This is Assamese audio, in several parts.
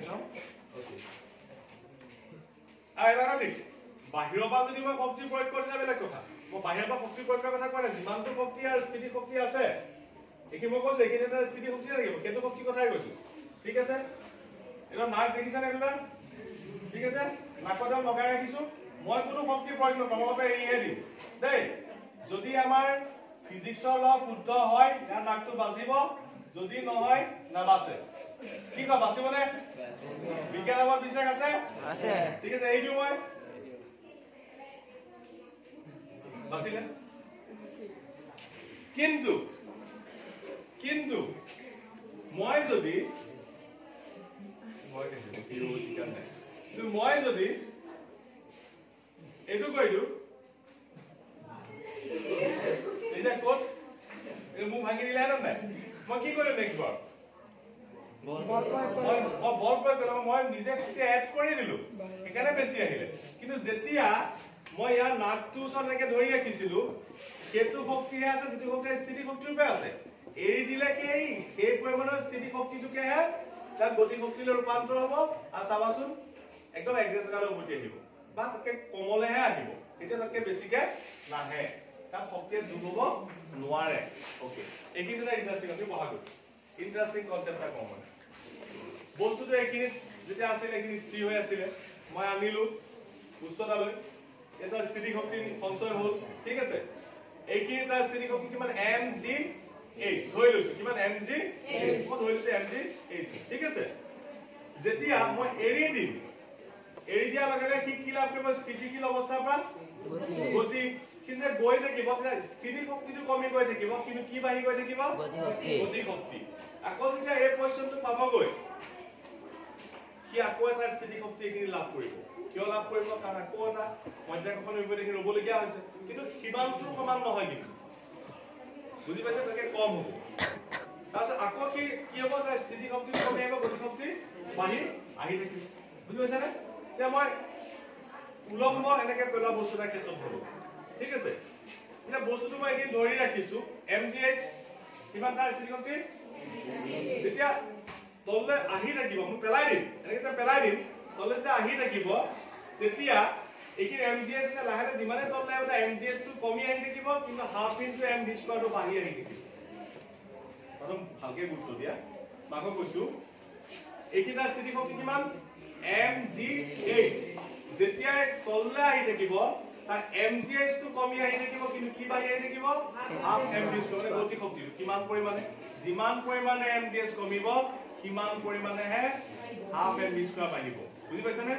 চাওঁ ওকে আইলা দেখ বাহিৰৰ পৰা যদি মই শক্তি প্ৰয়োগ কৰিলে বেলেগ কথা মই বাহিৰৰ পৰা শক্তি প্ৰয়োগ কৰাৰ কথা কোৱা নাই যিমানটো শক্তি আৰু স্থিতি শক্তি আছে এইখিনি মই কৈছো এইখিনি এটা স্থিতি শক্তি লাগিব সেইটো শক্তি কথাই কৈছো ঠিক আছে এটা নাক দেখিছা নে এটা ঠিক আছে নাকডাল লগাই ৰাখিছো মই কোনো শক্তি প্ৰয়োগ নকৰো মই এৰিহে দিম দেই যদি আমাৰ ফিজিক্সৰ ল শুদ্ধ হয় ইয়াৰ নাকটো বাজিব যদি নহয় নাবাছে কি কয় বাচিবনে বিজ্ঞানৰ ওপৰত বিশ্বাস আছে আছে ঠিক আছে এই দিও মই বাচিলে কিন্তু মই যদি এইটো কৈ দিওঁ এতিয়া ক'ত মোক ভাঙি দিলে হেন নাই মই কি কৰিম নেক্সট বাৰ বল প্ৰয়োগ মই নিজে শক্তি এড কৰি দিলো সেইকাৰণে বেছি আহিলে কিন্তু যেতিয়া মই ইয়াৰ নাকটো ওচৰত এনেকে ধৰি ৰাখিছিলো সেইটো শক্তিহে আছে যিটো শক্তি স্থিতি শক্তি ৰূপে আছে এৰি দিলে কি সেই পৰিমাণৰ স্থিতি শক্তিটোকেহে তাৰ গতি শক্তিলৈ ৰূপান্তৰ হ'ব আৰু চাবাচোন একদম এক্সেছকালৰ উভতি আহিব বা তাকে কমলেহে আহিব এতিয়া তাতকে বেছিকে নাহে তাত শক্তিয়ে যোগ হ'ব নোৱাৰে ওকে এইখিনি এটা ইন্টাৰেষ্টিং আমি পঢ়া গৈ ইন্টাৰেষ্টিং কনসেপ্ট এটা কম বস্তুটো এইখিনি যেতিয়া আছিল এইখিনি স্থিৰ হৈ আছিল মই আনিলো উচ্চতালৈ এটা স্থিতি শক্তি সঞ্চয় হ'ল ঠিক আছে এইখিনি এটা স্থিতি শক্তি কিমান mg h ধৰি লৈছো কিমান mg h মই ধৰি লৈছো mg h ঠিক আছে যেতিয়া মই এৰি দিম এৰি দিয়াৰ লগে লগে কি লাভ কৰিব স্থিতিশীল অৱস্থাৰ পৰা গতি কিন্তু গৈ থাকিব স্থিতি শক্তিটো কমি গৈ থাকিব কিন্তু কি বাঢ়ি গৈ থাকিব গতি শক্তি আকৌ যেতিয়া এই পজিশনটো পাবগৈ কি আকৌ এটা স্থিতি শক্তি এখিনি লাভ কৰিব কিয় লাভ কৰিব কাৰণ আকৌ এটা মধ্যাকৰ্ষণ বিপৰীতে ৰবলগীয়া হৈছে কিন্তু সীমান্তটো সমান নহয় কিন্তু বুজি পাইছে তাকে কম হ'ব তাৰপিছত আকৌ কি হ'ব তাৰ স্থিতি শক্তি কমি আহিব গতি শক্তি বাঢ়ি আহি থাকিব বুজি পাইছে নে এতিয়া মই উলম্ব এনেকে পেলোৱা বস্তু এটা ক্ষেত্ৰত হ'ব ঠিক আছে এতিয়া বস্তুটো মই এদিন ধৰি ৰাখিছো mgh কিমান তাৰ স্থিতি শক্তি যেতিয়া তললে আহি থাকিব মই পেলাই দিম এনেকে পেলাই দিম তললে যেতিয়া আহি থাকিব তেতিয়া এইখিনি mgh আছে লাহে যিমানে তললে এটা mgh টো কমি আহি থাকিব কিন্তু হাফ ইনটু mv স্কয়াৰ টো বাঢ়ি আহি থাকিব প্ৰথম ভালকে গুৰুত্ব দিয়া মাকক কৈছো এইখিনি স্থিতি শক্তি কিমান mgh যেতিয়া তললে আহি থাকিব তাৰ mgh টো কমি আহি থাকিব কিন্তু কি বাঢ়ি আহি থাকিব হাফ mv স্কয়াৰ গতি শক্তি কিমান পৰিমাণে যিমান পৰিমাণে mgh কমিব কিমান পৰিমাণেহে হাফ mv স্কয়াৰ বাঢ়িব বুজি পাইছা নে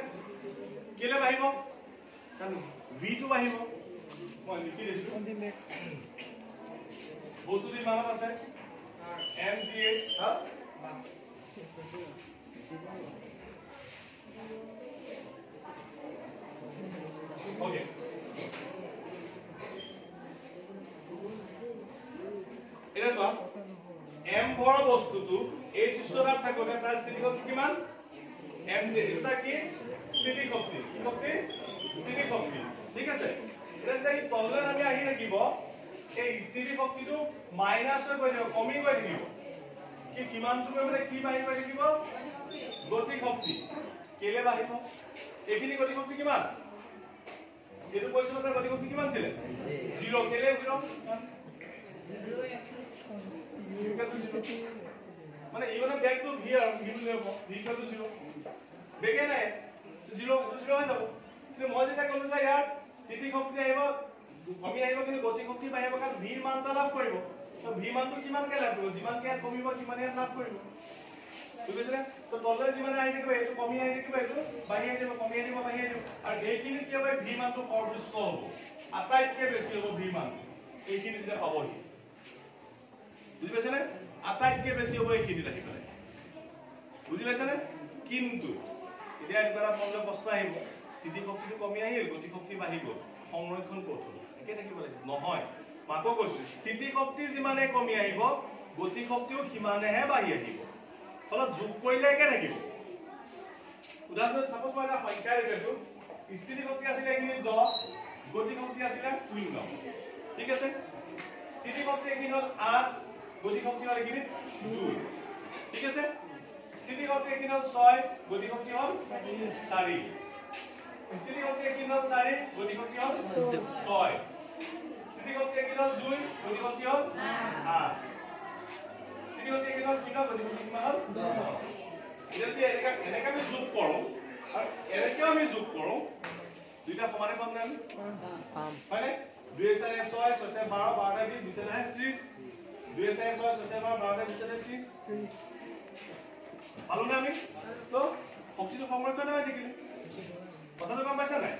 কেলে বাঢ়িব কাৰণ v টো বাঢ়িব মই লিখি দিছো বস্তুটো মানত আছে mgh হা ওকে এটা চোৱা m বড় বস্তুটো এই উচ্চতাত থাকোতে তাৰ স্থিতি শক্তি কিমান mg এটা কি স্থিতি শক্তি কি শক্তি স্থিতি শক্তি ঠিক আছে এটা যদি তললে নামি আহি থাকিব এই স্থিতি শক্তিটো মাইনাস হৈ গৈ থাকিব কমি গৈ থাকিব কি কিমানটো মানে কি বাঢ়ি গৈ থাকিব গতি শক্তি কেলে বাঢ়িব এইখিনি গতি শক্তি কিমান এইটো পজিশনৰ গতি শক্তি কিমান ছিল 0 কেলে 0 মানে ইমানে ব্যাক টু ভি আর ভি টু লেভ ভি টু 0 বেগে নাই 0 হৈ যাব কিন্তু মই যেটা কলো যে ইয়াৰ স্থিতি শক্তি আহিব কমি আহিব কিন্তু গতি শক্তি বাঢ়িব কাৰণ ভি মানটা লাভ কৰিব তো ভি মানটো কিমান কে লাভ কৰিব যিমান কে কমিব কিমান কে লাভ কৰিব বুজিছে তো তললে যিমান আহি থাকিব এটো কমি আহি থাকিব এটো বাঢ়ি আহি যাব কমি আহি যাব বাঢ়ি আহি যাব আৰু এইখিনি কি হ'ব ভি মানটো সৰ্বোচ্চ হ'ব আটাইতকৈ বেছি হ'ব ভি মান এইখিনি যেটা পাবহি বুজি পাইছেনে আটাইতকৈ বেছি হ'ব এইখিনি আহি পেলাই বুজি পাইছেনে কিন্তু এতিয়া এটা মনলৈ প্ৰশ্ন আহিব স্থিতি শক্তিটো কমি আহিল গতি শক্তি বাঢ়ি গ'ল সংৰক্ষণ ক'ত হ'ল একে থাকিব লাগিব নহয় মাকো কৈছো স্থিতি শক্তি যিমানে কমি আহিব গতি শক্তিও সিমানেহে বাঢ়ি আহিব ফলত যোগ কৰিলে একে থাকিব উদাহৰণ সাপোজ মই এটা সংখ্যা লৈছো স্থিতি শক্তি আছিল এইখিনি 10 গতি শক্তি আছিল 0 ঠিক আছে স্থিতি শক্তি এইখিনি 8 গতি শক্তি হল এইখিনি 2 ঠিক আছে স্থিতি শক্তি কি হল 6 গতি শক্তি হল 4 স্থিতি শক্তি কি হল 4 গতি শক্তি হল 6 স্থিতি শক্তি কি হল 2 গতি শক্তি হল 8 স্থিতি শক্তি কি হল 3 গতি শক্তি কিমান হল 10 যদি এনেকা আমি যোগ কৰো আৰু এনেকা আমি যোগ কৰো দুইটা সমানে পাম না পাম হয়নে 2 4 6 6 12 12 20 20 30 2 4 6 6 12 12 20 30 ভালো না আমি তো শক্তিটো সংৰক্ষণ হৈ থাকিলে কথাটো গম পাইছা নাই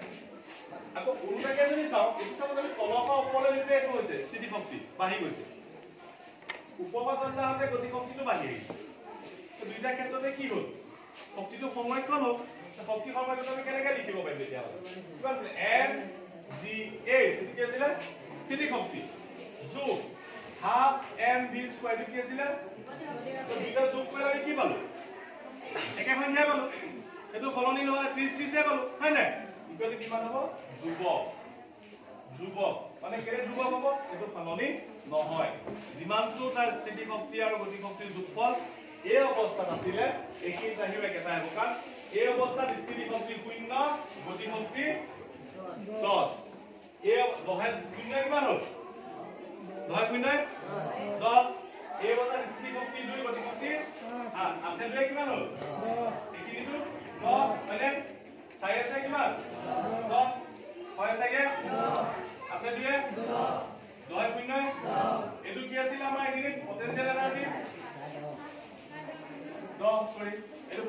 আকৌ উল্টাকে যদি চাও এই চাব আমি তলৰ পৰা ওপৰলৈ নিতে এইটো হৈছে স্থিতি শক্তি বাঢ়ি গৈছে ওপৰৰ পৰা তললৈ আহোঁতে গতি শক্তিটো বাঢ়ি আহিছে তো দুইটা ক্ষেত্ৰতে কি হ'ল শক্তিটো সংৰক্ষণ হ'ল শক্তি সংৰক্ষণ আমি কেনেকৈ লিখিব পাৰিম তেতিয়া কিবা আছিল এম জি এ কি আছিল স্থিতি শক্তি যোগ হাফ এম ভি স্কয়াৰ কি আছিল তো দুইটা যোগ কৰি আমি কি পালো একে সংখ্যা পালো এটো সলনি নহয় 30 30 এ পালো হয় নাই ইকুৱেল কিমান হ'ব ধ্ৰুৱক মানে কেলে ধ্ৰুৱক হ'ব এটো সলনি নহয় যিমানটো তাৰ স্থিতি শক্তি আৰু গতি শক্তিৰ যোগফল এই অৱস্থাত আছিলে একেই আহিব একেটা হ'ব কাৰণ এই অৱস্থাত স্থিতি শক্তি 0 গতি শক্তি 10 এই দহাই 0 কিমান হ'ল দহাই 0 10 এই অৱস্থাত স্থিতি শক্তি 2 গতি শক্তি 8 আপেলটো কিমান হ'ল একিটো 9 মানে 4 আছে কিমান 10 6 আছে 10 আপেল দিয়ে 10 দহাই 0 এটো কি আছিল আমাৰ এখিনি পটেনশিয়াল এনাৰ্জি 10 সৰি এটো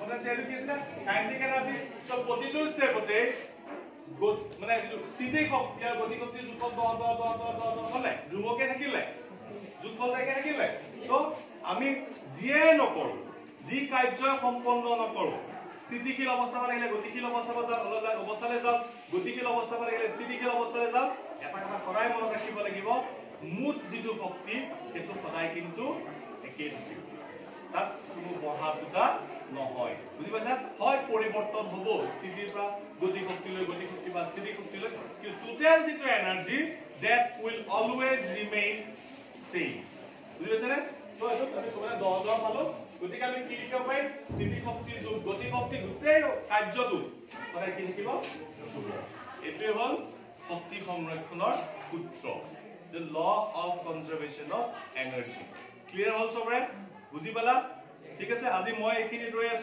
পটেনশিয়াল কি আছিল কাইনেটিক এনাৰ্জি সো প্ৰতিটো ষ্টেপতে মানে স্থিতি শক্তি আৰু গতি শক্তি যোগফল 10 হলে ধ্ৰুৱকে থাকিলে যোগফল একে থাকিলে সো আমি যিয়ে নকৰো যি কাৰ্য সম্পন্ন নকৰো স্থিতিশীল অৱস্থাত আহিলে গতিশীল অৱস্থালৈ যাও গতিশীল অৱস্থাত আহিলে স্থিতিশীল অৱস্থালৈ যাও এটা কথা সদায় মনত ৰাখিব লাগিব মুঠ যিটো শক্তি সেইটো সদায় কিন্তু একেই থাকিব তাত কোনো বঢ়া দুটা নহয় বুজি পাইছা হয় পৰিৱৰ্তন হ'ব স্থিতিৰ পৰা গতি শক্তিলৈ গতি শক্তি বা স্থিতি শক্তিলৈ কিন্তু টোটাল যিটো energy that will always remain same বুজি পাইছা নে তো এটো আমি সবাই 10 পালো গতিকে আমি কি লিখিব পাৰিম স্থিতি শক্তি যোগ গতি শক্তি গোটেই কাৰ্যটো সদায় কি লিখিব এইটোৱে হ'ল শক্তি সংৰক্ষণৰ সূত্ৰ the law of conservation of energy clear হ'ল সবৰে বুজি পালা ঠিক আছে আজি মই এইখিনি ৰৈ আছো